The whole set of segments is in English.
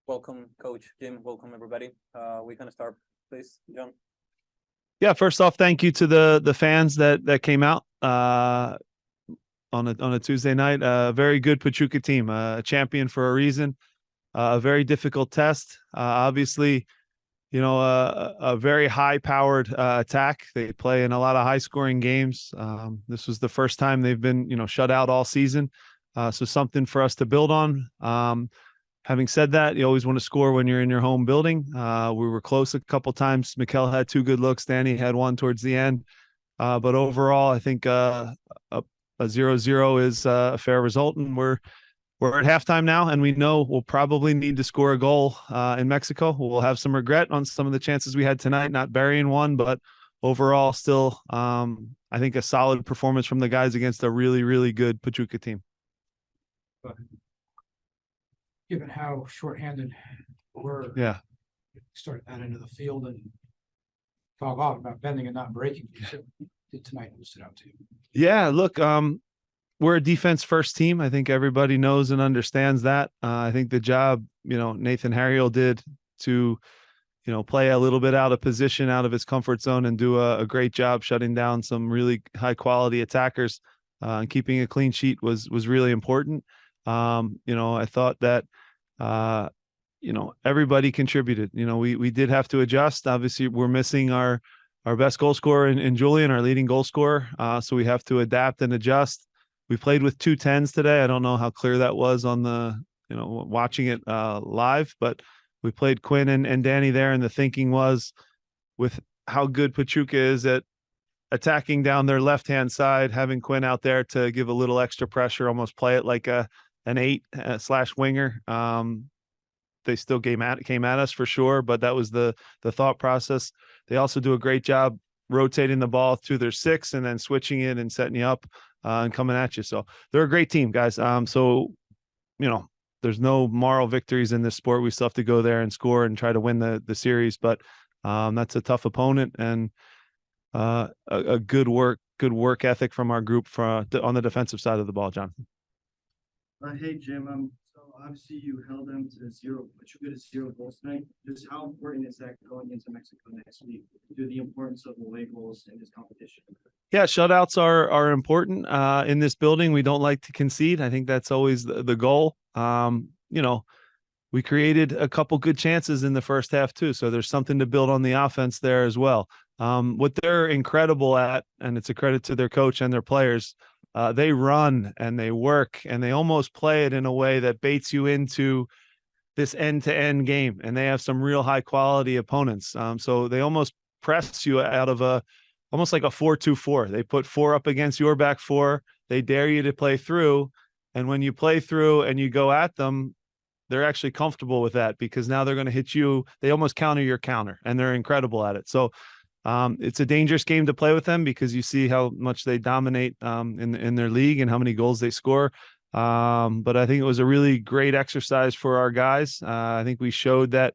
Welcome, Coach Jim. Welcome, everybody. We can start, please, John. Yeah, first off, thank you to the fans that came out on a Tuesday night. A very good Pachuca team, a champion for a reason. A very difficult test. Obviously, a very high-powered attack. They play in a lot of high-scoring games. This was the first time they've been shut out all season, so something for us to build on. Having said that, you always want to score when you're in your home building. We were close a couple times. Mikel had two good looks. Danny had one towards the end. But overall, I think a 0-0 is a fair result, and we're at halftime now, and we know we'll probably need to score a goal in Mexico. We'll have some regret on some of the chances we had tonight, not burying one, but overall, still, I think a solid performance from the guys against a really, really good Pachuca team. Given how shorthanded we're, start that into the field and talk off about bending and not breaking. Did tonight stood out to you? Yeah, look, we're a defense first team. I think everybody knows and understands that. I think the job, Nathan Harriel did to, play a little bit out of position, out of his comfort zone, and do a great job shutting down some really high quality attackers. And keeping a clean sheet was really important. I thought that, everybody contributed. We did have to adjust. Obviously, we're missing our best goal scorer in Julian, our leading goal scorer. So we have to adapt and adjust. We played with 2 10s today. I don't know how clear that was on the, watching it live, but we played Quinn and Danny there. And the thinking was, with how good Pachuca is at attacking down their left-hand side, having Quinn out there to give a little extra pressure, almost play it like an 8/winger. They still came at us for sure, but that was the thought process. They also do a great job rotating the ball to their 6 and then switching it and setting you up and coming at you. So they're a great team, guys. There's no moral victories in this sport. We still have to go there and score and try to win the series, but that's a tough opponent, and a good work ethic from our group on the defensive side of the ball, John. Hey, Jim. So obviously you held them to 0, but you get a 0 goals tonight. Just how important is that going into Mexico next week? Do the importance of away goals in this competition? Yeah, shutouts are important in this building. We don't like to concede. I think that's always the goal. We created a couple good chances in the first half too, so there's something to build on the offense there as well. What they're incredible at, and it's a credit to their coach and their players, they run and they work and they almost play it in a way that baits you into this end-to-end game, and they have some real high-quality opponents. So they almost press you out of almost like a 4-2-4. They put 4 up against your back 4. They dare you to play through, and when you play through and you go at them, they're actually comfortable with that because now they're going to hit you. They almost counter your counter, and they're incredible at it. So it's a dangerous game to play with them because you see how much they dominate in their league and how many goals they score. But I think it was a really great exercise for our guys. I think we showed that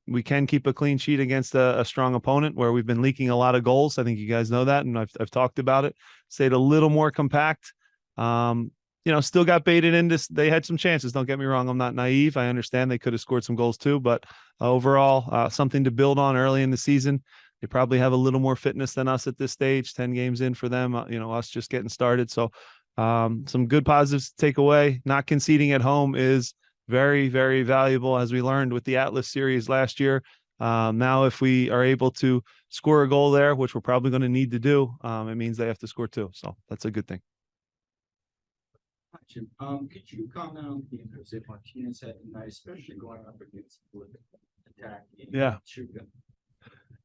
we can keep a clean sheet against a strong opponent where we've been leaking a lot of goals. I think you guys know that, and I've talked about it. Stayed a little more compact. Still got baited into. They had some chances. Don't get me wrong. I'm not naive. I understand they could have scored some goals too, but overall, something to build on early in the season. They probably have a little more fitness than us at this stage. 10 games in for them. Us just getting started. So some good positives to take away. Not conceding at home is very, very valuable, as we learned with the Atlas series last year. Now, if we are able to score a goal there, which we're probably going to need to do, it means they have to score 2. So that's a good thing. Jim, could you comment on the Jose Martinez had tonight, especially going up against the attack? Pachuca?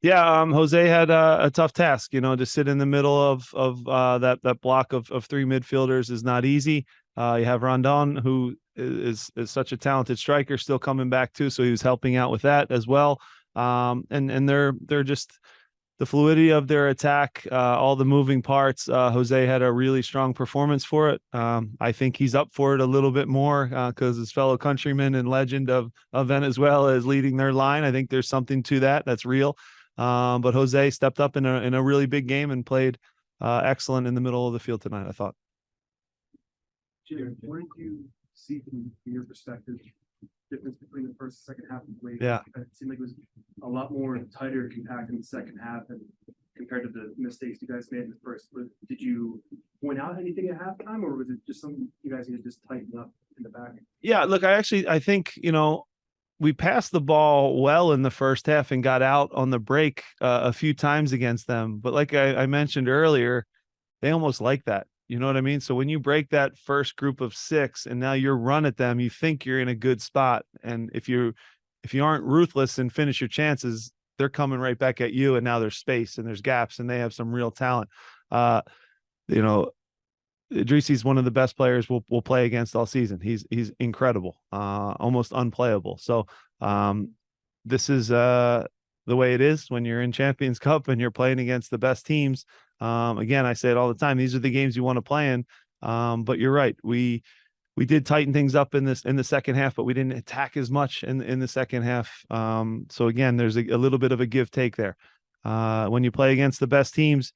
Yeah, Jose had a tough task. To sit in the middle of that block of 3 midfielders is not easy. You have Rondon, who is such a talented striker, still coming back too, so he was helping out with that as well. And they're just the fluidity of their attack, all the moving parts. Jose had a really strong performance for it. I think he's up for it a little bit more because his fellow countryman and legend of Venezuela is leading their line. I think there's something to that. That's real. But Jose stepped up in a really big game and played excellent in the middle of the field tonight, I thought. Jim, what did you see from your perspective difference between the first and second half of the league. Yeah. It seemed like it was a lot more tighter, compact in the second half, and compared to the mistakes you guys made in the first. But did you point out anything at halftime, or was it just something you guys need to just tighten up in the back? Yeah, look, I think, we passed the ball well in the first half and got out on the break a few times against them. But like I mentioned earlier, they almost like that. You know what I mean? So when you break that first group of 6 and now you're run at them, you think you're in a good spot. And if you aren't ruthless and finish your chances, they're coming right back at you. And now there's space and there's gaps and they have some real talent. Idrisi's one of the best players we'll play against all season. He's incredible, almost unplayable. So this is the way it is when you're in Champions Cup and you're playing against the best teams. Again, I say it all the time. These are the games you want to play in. But you're right. We did tighten things up in the second half, but we didn't attack as much in the second half. So again, there's a little bit of a give take there. When you play against the best teams,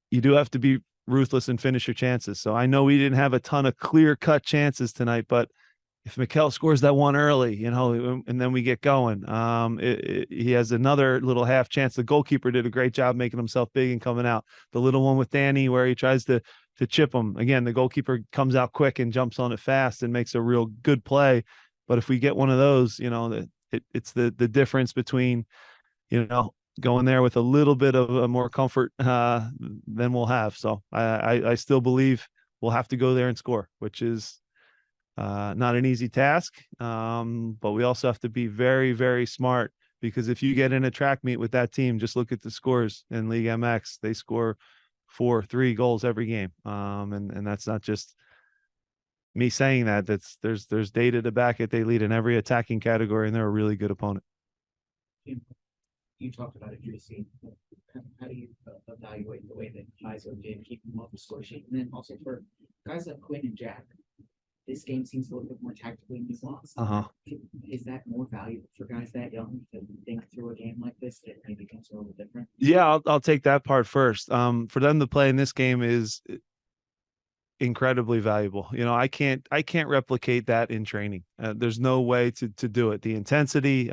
you do have to be ruthless and finish your chances. So I know we didn't have a ton of clear-cut chances tonight, but if Mikel scores that one early, and then we get going, he has another little half chance. The goalkeeper did a great job making himself big and coming out. The little one with Danny where he tries to chip him. Again, the goalkeeper comes out quick and jumps on it fast and makes a real good play. But if we get one of those, it's the difference between, going there with a little bit of a more comfort than we'll have. So I still believe we'll have to go there and score, which is not an easy task. But we also have to be very, very smart, because if you get in a track meet with that team, just look at the scores in League MX. They score 4-3 goals every game. And that's not just me saying that. There's data to back it. They lead in every attacking category, and they're a really good opponent. You talked about Idrisi. How do you evaluate the way that Kaiser did keep him off the score sheet? And then also for guys like Quinn and Jack, this game seems a little bit more tactically nuanced. Is that more valuable for guys that young to think through a game like this that maybe becomes a little different? Yeah, I'll take that part first. For them to play in this game is incredibly valuable. I can't replicate that in training. There's no way to do it. The intensity,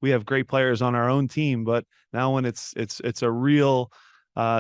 we have great players on our own team, but now when it's a real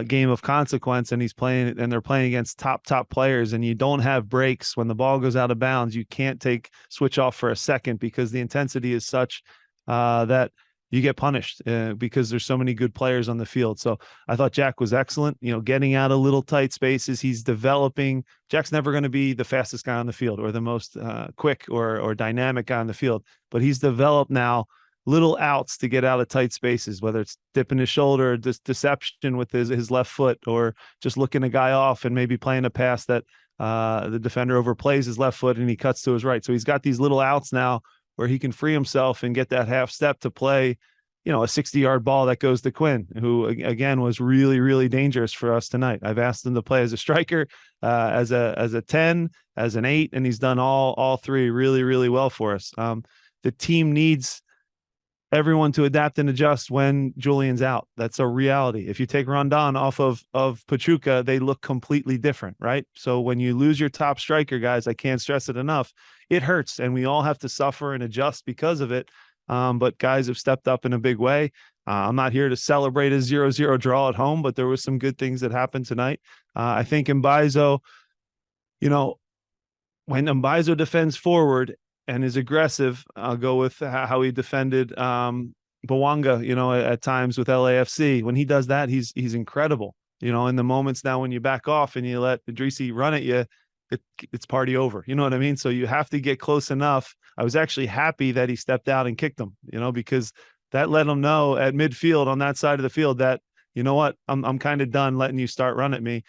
game of consequence, and they're playing against top players, and you don't have breaks when the ball goes out of bounds, you can't switch off for a second, because the intensity is such that you get punished because there's so many good players on the field. So I thought Jack was excellent, getting out of little tight spaces. He's developing. Jack's never going to be the fastest guy on the field or the most quick or dynamic guy on the field, but he's developed now little outs to get out of tight spaces, whether it's dipping his shoulder, deception with his left foot, or just looking a guy off and maybe playing a pass that the defender overplays his left foot and he cuts to his right. So he's got these little outs now where he can free himself and get that half step to play, a 60-yard ball that goes to Quinn, who again was really, really dangerous for us tonight. I've asked him to play as a striker, as a 10, as an 8, and he's done all three really, really well for us. The team needs everyone to adapt and adjust when Julian's out. That's a reality. If you take Rondon off of Pachuca, they look completely different, right? So when you lose your top striker, guys, I can't stress it enough, it hurts, and we all have to suffer and adjust because of it. But guys have stepped up in a big way. I'm not here to celebrate a 0-0 draw at home, but there was some good things that happened tonight. I think Mbaizo, when Mbaizo defends forward and is aggressive, I'll go with how he defended Bawanga, at times with LAFC. When he does that, he's incredible. In the moments now when you back off and you let Idrisi run at you, it's party over. You know what I mean? So you have to get close enough. I was actually happy that he stepped out and kicked him, because that let him know at midfield on that side of the field that, you know what, I'm kind of done letting you start run at me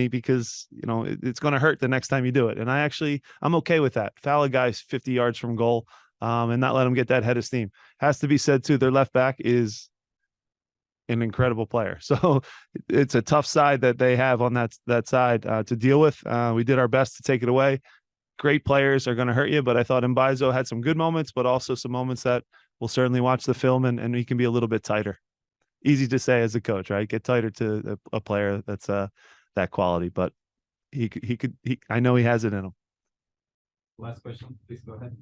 because, it's going to hurt the next time you do it. And I'm okay with that. Foul a guy 50 yards from goal and not let him get that head of steam. Has to be said too, their left back is an incredible player. So it's a tough side that they have on that side to deal with. We did our best to take it away. Great players are going to hurt you, but I thought Mbaizo had some good moments, but also some moments that we'll certainly watch the film and he can be a little bit tighter. Easy to say as a coach, right? Get tighter to a player that's that quality, but I know he has it in him. Last question, please go ahead.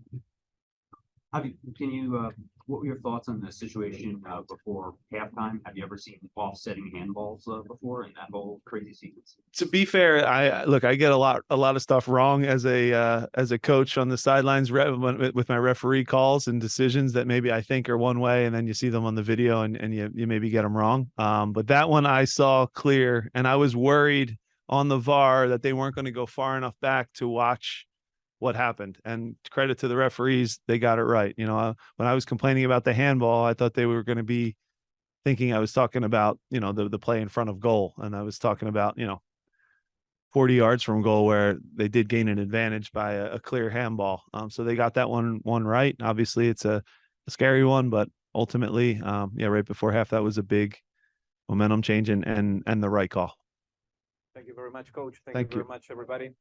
Can you, what were your thoughts on the situation before halftime? Have you ever seen offsetting handballs before in that whole crazy sequence? To be fair, I get a lot of stuff wrong as a coach on the sidelines with my referee calls and decisions that maybe I think are one way, and then you see them on the video and you maybe get them wrong. But that one I saw clear, and I was worried on the VAR that they weren't going to go far enough back to watch what happened. And credit to the referees, they got it right. You know, when I was complaining about the handball, I thought they were going to be thinking I was talking about, you know, the play in front of goal, and I was talking about, you know, 40 yards from goal where they did gain an advantage by a clear handball. So they got that one right. Obviously, it's a scary one, but ultimately, right before half, that was a big momentum change and the right call. Thank you very much, Coach. Thank you you. very much, everybody.